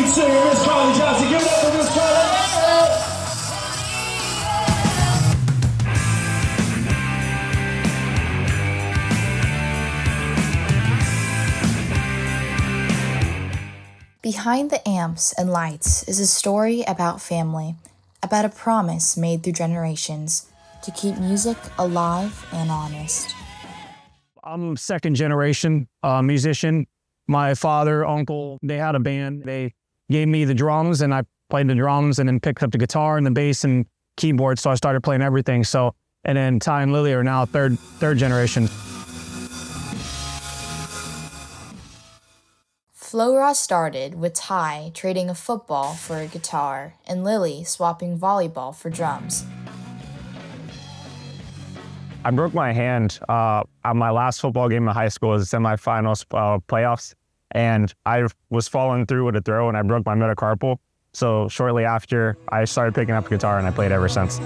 lead singer, Miss Carly Johnson. Give it up for Miss Carly. Behind the amps and lights is a story about family, about a promise made through generations to keep music alive and honest. I'm second generation musician. My father, uncle, they had a band. They gave me the drums and I played the drums and then picked up the guitar and the bass and keyboard. So I started playing everything. And then Ty and Lily are now third generation. FLO RAW started with Ty trading a football for a guitar and Lily swapping volleyball for drums. I broke my hand on my last football game in high school. It was the semifinals playoffs. And I was following through with a throw and I broke my metacarpal. So shortly after, I started picking up the guitar and I played ever since.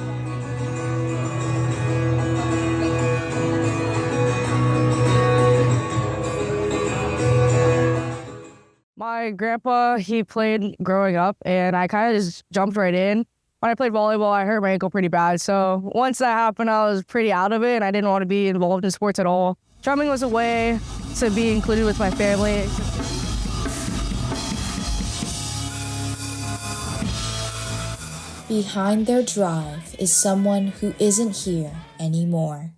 My grandpa, he played growing up and I kind of just jumped right in. When I played volleyball, I hurt my ankle pretty bad. So once that happened, I was pretty out of it and I didn't want to be involved in sports at all. Drumming was a way to be included with my family. Behind their drive is someone who isn't here anymore.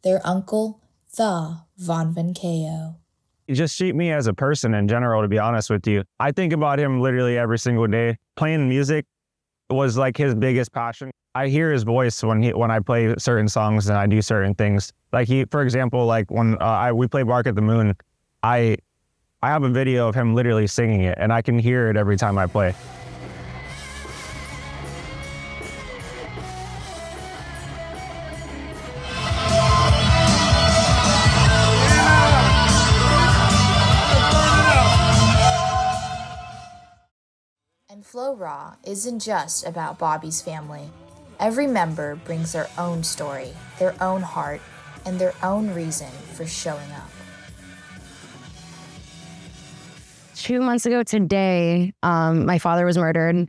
Their uncle, the Von Venkeo. He just shaped me as a person in general, to be honest with you. I think about him literally every single day. Playing music was like his biggest passion. I hear his voice when I play certain songs and I do certain things. Like for example, like when we play Bark at the Moon, I have a video of him literally singing it and I can hear it every time I play. And FLO RAW isn't just about Bobby's family. Every member brings their own story, their own heart, and their own reason for showing up. 2 months ago today, my father was murdered.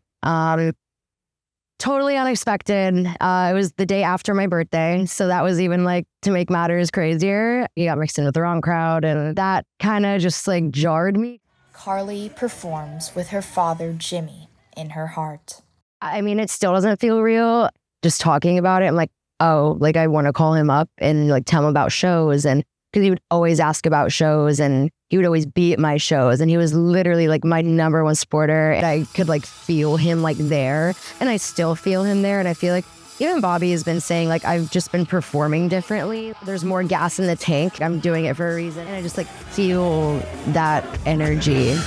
Totally unexpected. It was the day after my birthday, so that was even like to make matters crazier. He got mixed in with the wrong crowd, and that kind of just like jarred me. Carly performs with her father, Jimmy, in her heart. I mean, it still doesn't feel real. Just talking about it, I'm like, oh, like I want to call him up and like tell him about shows. And because he would always ask about shows and he would always be at my shows. And he was literally like my number one supporter. And I could like feel him like there. And I still feel him there. And I feel like even Bobby has been saying like, I've just been performing differently. There's more gas in the tank. I'm doing it for a reason. And I just like feel that energy.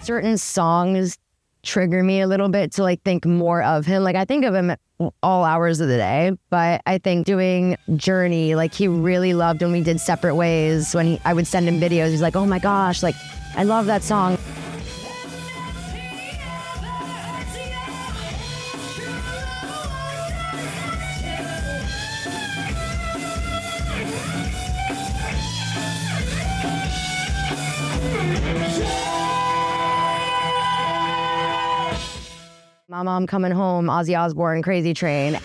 Certain songs trigger me a little bit to like think more of him. Like I think of him at all hours of the day, but I think doing Journey, like he really loved when we did Separate Ways. When I would send him videos, he's like, oh my gosh, like I love that song. My Mom Coming Home, Ozzy Osbourne, Crazy Train.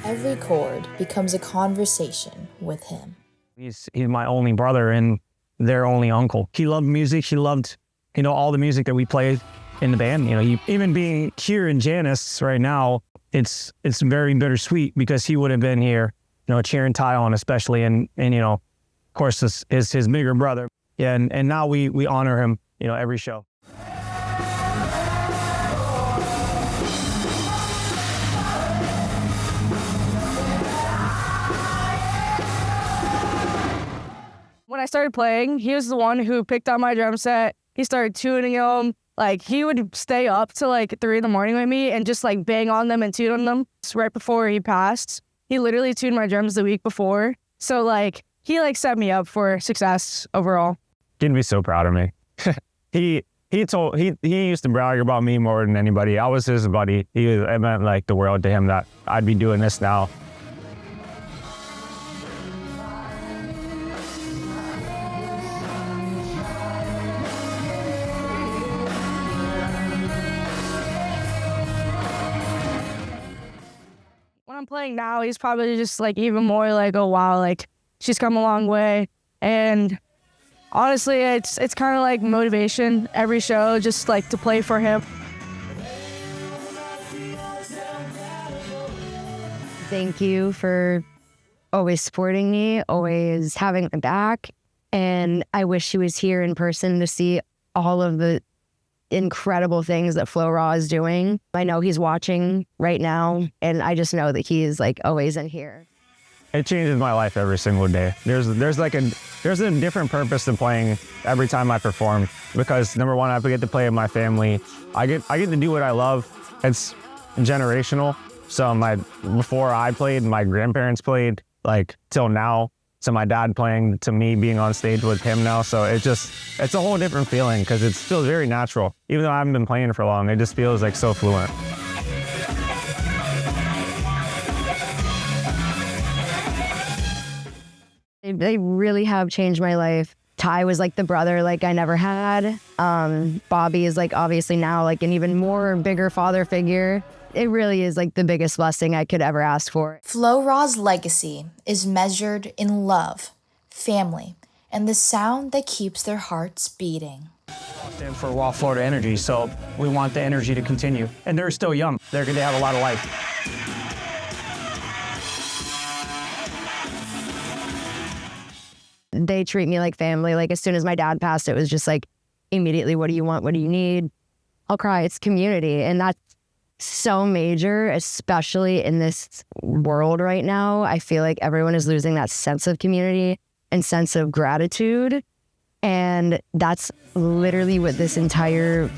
Every chord becomes a conversation with him. He's my only brother and their only uncle. He loved music. He loved, all the music that we played in the band. Even being here in Janus right now, it's very bittersweet because he would have been here, cheering Ty on especially, and of course this is his bigger brother. Yeah, and now we honor him, every show. When I started playing, he was the one who picked up my drum set. He started tuning them. Like he would stay up till like 3 a.m. with me and just like bang on them and tune on them. So right before he passed, he literally tuned my drums the week before. So like he like set me up for success overall. He'd be so proud of me. He used to brag about me more than anybody. I was his buddy. It meant like the world to him that I'd be doing this now. When I'm playing now, he's probably just like even more like, oh wow, like she's come a long way. And honestly, it's kind of like motivation every show, just like to play for him. Thank you for always supporting me, always having my back. And I wish he was here in person to see all of the incredible things that FLO RAW is doing. I know he's watching right now, and I just know that he is like always in here. It changes my life every single day. There's a different purpose to playing every time I perform, because number one, I get to play with my family. I get to do what I love. It's generational. So before I played, my grandparents played, like till now. To my dad playing, to me being on stage with him now. So it's a whole different feeling, because it feels very natural. Even though I haven't been playing for long, it just feels like so fluent. They really have changed my life. Ty was like the brother like I never had. Bobby is like obviously now like an even more bigger father figure. It really is like the biggest blessing I could ever ask for. FLO RAW's legacy is measured in love, family, and the sound that keeps their hearts beating. Stand for Raw Florida Energy, so we want the energy to continue. And they're still young. They're going to have a lot of life. They treat me like family. Like as soon as my dad passed, it was just like immediately, what do you want? What do you need? I'll cry. It's community. And that's so major, especially in this world right now. I feel like everyone is losing that sense of community and sense of gratitude. And that's literally what this entire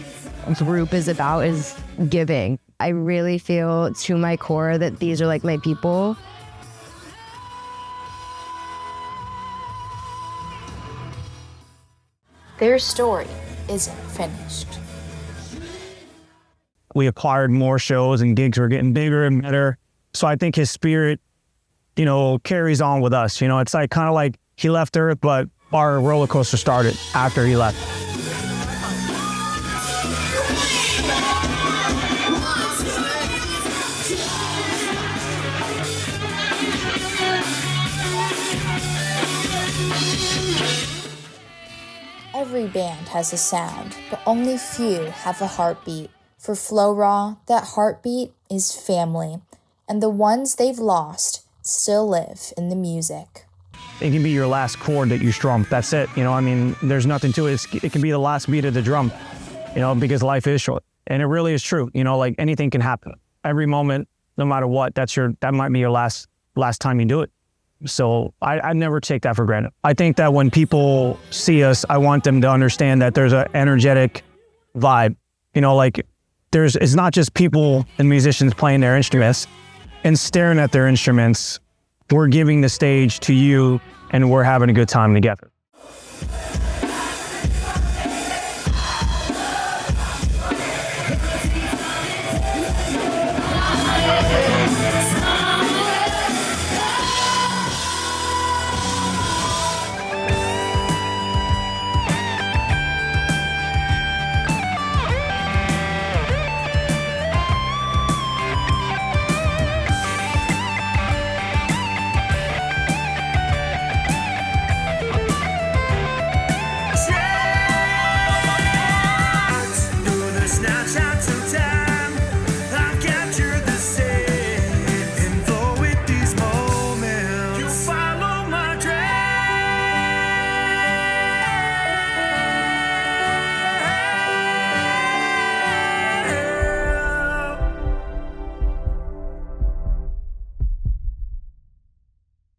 group is about, is giving. I really feel to my core that these are like my people. Their story isn't finished. We acquired more shows and gigs were getting bigger and better. So I think his spirit, carries on with us. It's like kind of like he left Earth, but our roller coaster started after he left. Every band has a sound, but only few have a heartbeat. For FLO RAW, that heartbeat is family, and the ones they've lost still live in the music. It can be your last chord that you strum. That's it. There's nothing to it. It can be the last beat of the drum, because life is short. And it really is true. Like anything can happen. Every moment, no matter what, that might be your last time you do it. So I never take that for granted. I think that when people see us, I want them to understand that there's an energetic vibe. It's not just people and musicians playing their instruments and staring at their instruments. We're giving the stage to you, and we're having a good time together.